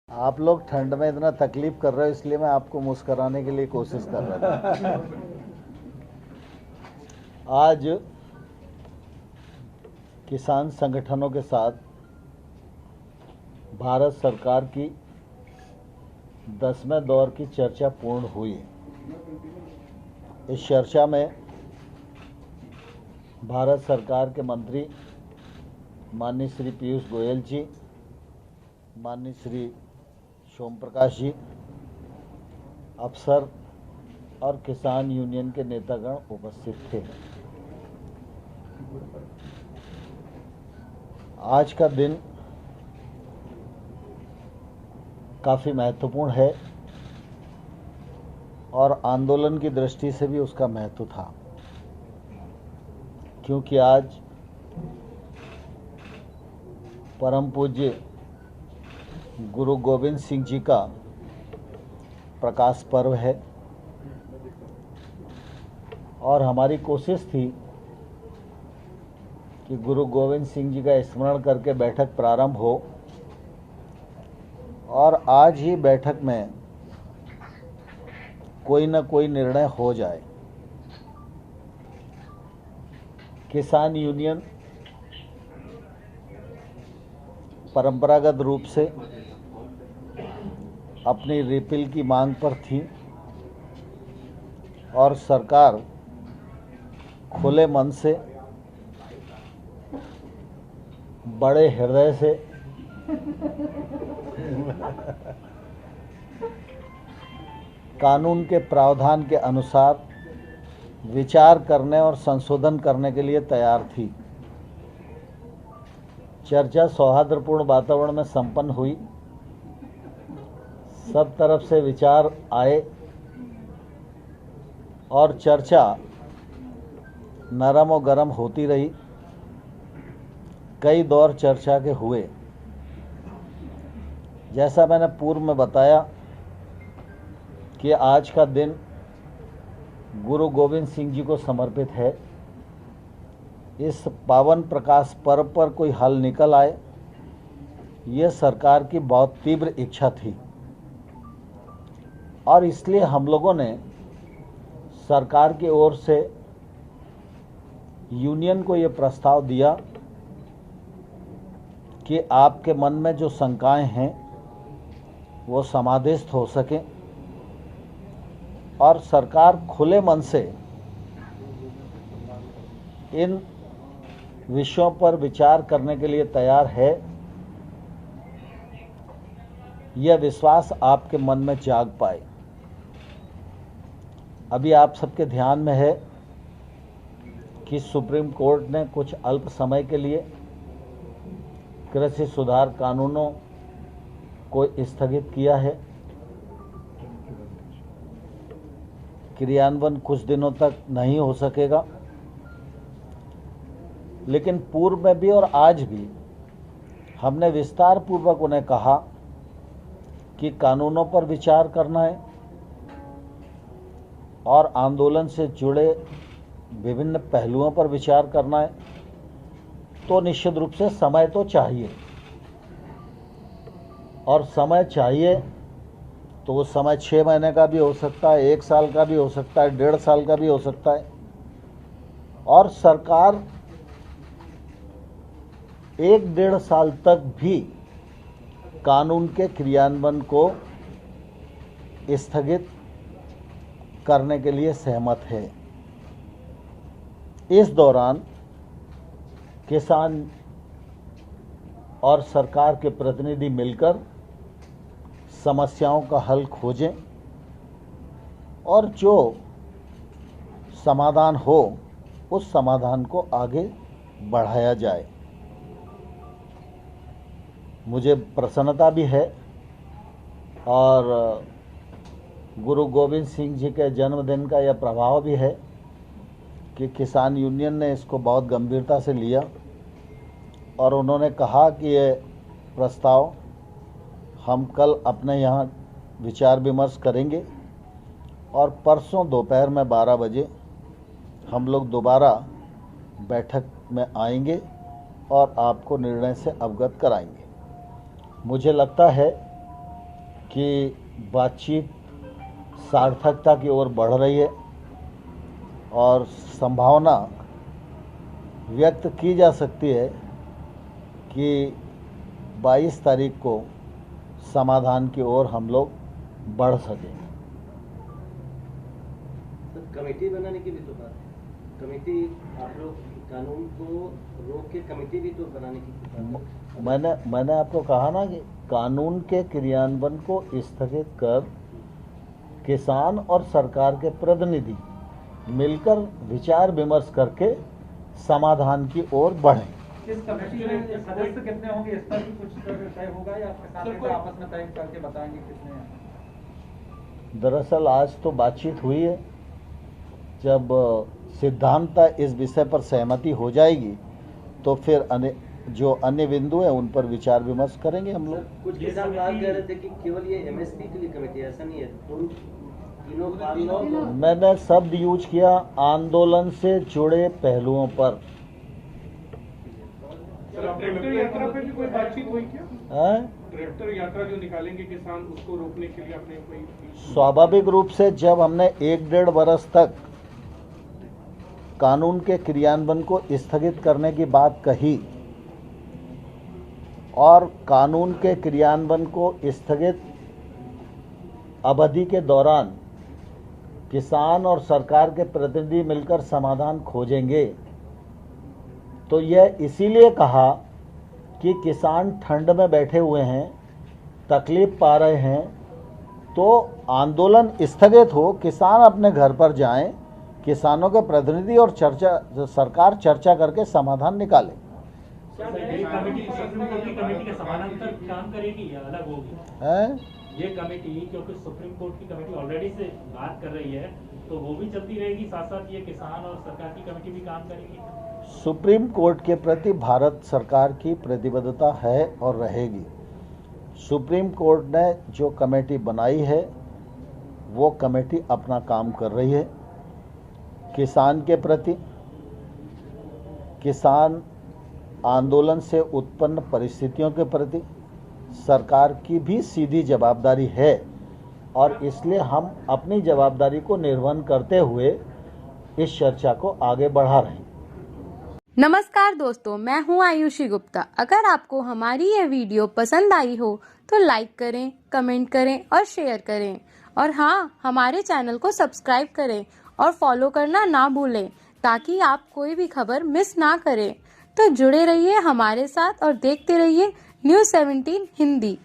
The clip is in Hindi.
आप लोग ठंड में इतना तकलीफ कर रहे हो, इसलिए मैं आपको मुस्कराने के लिए कोशिश कर रहा था। आज किसान संगठनों के साथ भारत सरकार की 10वें दौर की चर्चा पूर्ण हुई। इस चर्चा में भारत सरकार के मंत्री माननीय श्री पीयूष गोयल जी, माननीय श्री सोम प्रकाश जी, अफसर और किसान यूनियन के नेतागण उपस्थित थे। आज का दिन काफ़ी महत्वपूर्ण है और आंदोलन की दृष्टि से भी उसका महत्व था, क्योंकि आज परम पूज्य गुरु गोविंद सिंह जी का प्रकाश पर्व है और हमारी कोशिश थी कि गुरु गोविंद सिंह जी का स्मरण करके बैठक प्रारंभ हो और आज ही बैठक में कोई न कोई निर्णय हो जाए। किसान यूनियन परंपरागत रूप से अपनी रिपील की मांग पर थी और सरकार खुले मन से, बड़े हृदय से कानून के प्रावधान के अनुसार विचार करने और संशोधन करने के लिए तैयार थी। चर्चा सौहार्दपूर्ण वातावरण में संपन्न हुई। सब तरफ से विचार आए और चर्चा नरम और गरम होती रही। कई दौर चर्चा के हुए। जैसा मैंने पूर्व में बताया कि आज का दिन गुरु गोविंद सिंह जी को समर्पित है। इस पावन प्रकाश पर्व पर कोई हल निकल आए, ये सरकार की बहुत तीव्र इच्छा थी और इसलिए हम लोगों ने सरकार की ओर से यूनियन को ये प्रस्ताव दिया कि आपके मन में जो शंकाएं हैं वो समाधिस्थ हो सकें और सरकार खुले मन से इन विषयों पर विचार करने के लिए तैयार है। यह विश्वास आपके मन में जाग पाए। अभी आप सबके ध्यान में है कि सुप्रीम कोर्ट ने कुछ अल्प समय के लिए कृषि सुधार कानूनों को स्थगित किया है। क्रियान्वयन कुछ दिनों तक नहीं हो सकेगा, लेकिन पूर्व में भी और आज भी हमने विस्तार पूर्वक उन्हें कहा कि कानूनों पर विचार करना है और आंदोलन से जुड़े विभिन्न पहलुओं पर विचार करना है, तो निश्चित रूप से समय तो चाहिए और समय चाहिए तो वो समय 6 महीने का भी हो सकता है, 1 साल का भी हो सकता है, 1.5 साल का भी हो सकता है और सरकार 1-1.5 साल तक भी कानून के क्रियान्वयन को स्थगित करने के लिए सहमत है। इस दौरान किसान और सरकार के प्रतिनिधि मिलकर समस्याओं का हल खोजें और जो समाधान हो उस समाधान को आगे बढ़ाया जाए। मुझे प्रसन्नता भी है और गुरु गोविंद सिंह जी के जन्मदिन का यह प्रभाव भी है कि किसान यूनियन ने इसको बहुत गंभीरता से लिया और उन्होंने कहा कि ये प्रस्ताव हम कल अपने यहाँ विचार विमर्श करेंगे और परसों दोपहर में 12 बजे हम लोग दोबारा बैठक में आएंगे और आपको निर्णय से अवगत कराएंगे। मुझे लगता है कि बातचीत सार्थकता की ओर बढ़ रही है और संभावना व्यक्त की जा सकती है कि 22 तारीख को समाधान की ओर हम लोग बढ़ सकें। कमेटी बनाने की भी तो बात है। कमेटी आप लोग कानून को रोक के कमेटी भी तो बनाने की बात है। मैंने आपको कहा ना कि कानून के क्रियान्वयन को स्थगित कर किसान और सरकार के प्रतिनिधि मिलकर विचार विमर्श करके समाधान की ओर बढ़ें। इस कमेटी में सदस्य कितने होंगे इस पर भी कुछ तय होगा या किसान आपस में तय करके बताएंगे कितने? दरअसल आज तो बातचीत हुई है, जब सिद्धांततः इस विषय पर सहमति हो जाएगी तो फिर जो अन्य बिंदु है उन पर विचार विमर्श करेंगे हम लोग। कुछ किसान बात कह रहे थे कि केवल ये एमएसपी के लिए कमेटी, ऐसा नहीं है, तीनों मैंने शब्द यूज किया आंदोलन से जुड़े पहलुओं पर। ट्रैक्टर यात्रा पे भी कोई बातचीत हुई क्या? ट्रैक्टर यात्रा जो निकालेंगे किसान, उसको रोकने के लिए आपने कोई? स्वाभाविक रूप से जब हमने 1-1.5 वर्ष तक कानून के क्रियान्वयन को स्थगित करने की बात कही और कानून के क्रियान्वयन को स्थगित अवधि के दौरान किसान और सरकार के प्रतिनिधि मिलकर समाधान खोजेंगे, तो यह इसीलिए कहा कि किसान ठंड में बैठे हुए हैं, तकलीफ पा रहे हैं, तो आंदोलन स्थगित हो, किसान अपने घर पर जाएं, किसानों के प्रतिनिधि और सरकार चर्चा करके समाधान निकाले। कमेटी सुप्रीम कोर्ट की कमेटी के समानांतर काम करेगी या अलग होगी? ये कमेटी, क्योंकि सुप्रीम कोर्ट की कमेटी ऑलरेडी से बात कर रही है, तो वो भी चलती रहेगी, साथ साथ ये किसान और सरकार की कमेटी भी काम करेगी। सुप्रीम कोर्ट के प्रति भारत सरकार की प्रतिबद्धता है और रहेगी। सुप्रीम कोर्ट ने जो कमेटी बनाई है वो कमेटी अपना काम कर रही है। किसान के प्रति, किसान आंदोलन से उत्पन्न परिस्थितियों के प्रति सरकार की भी सीधी जवाबदारी है और इसलिए हम अपनी जवाबदारी को निर्वहन करते हुए इस चर्चा को आगे बढ़ा रहे हैं। नमस्कार दोस्तों, मैं हूं आयुषी गुप्ता। अगर आपको हमारी यह वीडियो पसंद आई हो तो लाइक करें, कमेंट करें और शेयर करें। और हाँ, हमारे चैनल को सब्सक्राइब करें और फॉलो करना ना भूलें ताकि आप कोई भी खबर मिस ना करें। तो जुड़े रहिए हमारे साथ और देखते रहिए News 17 हिंदी।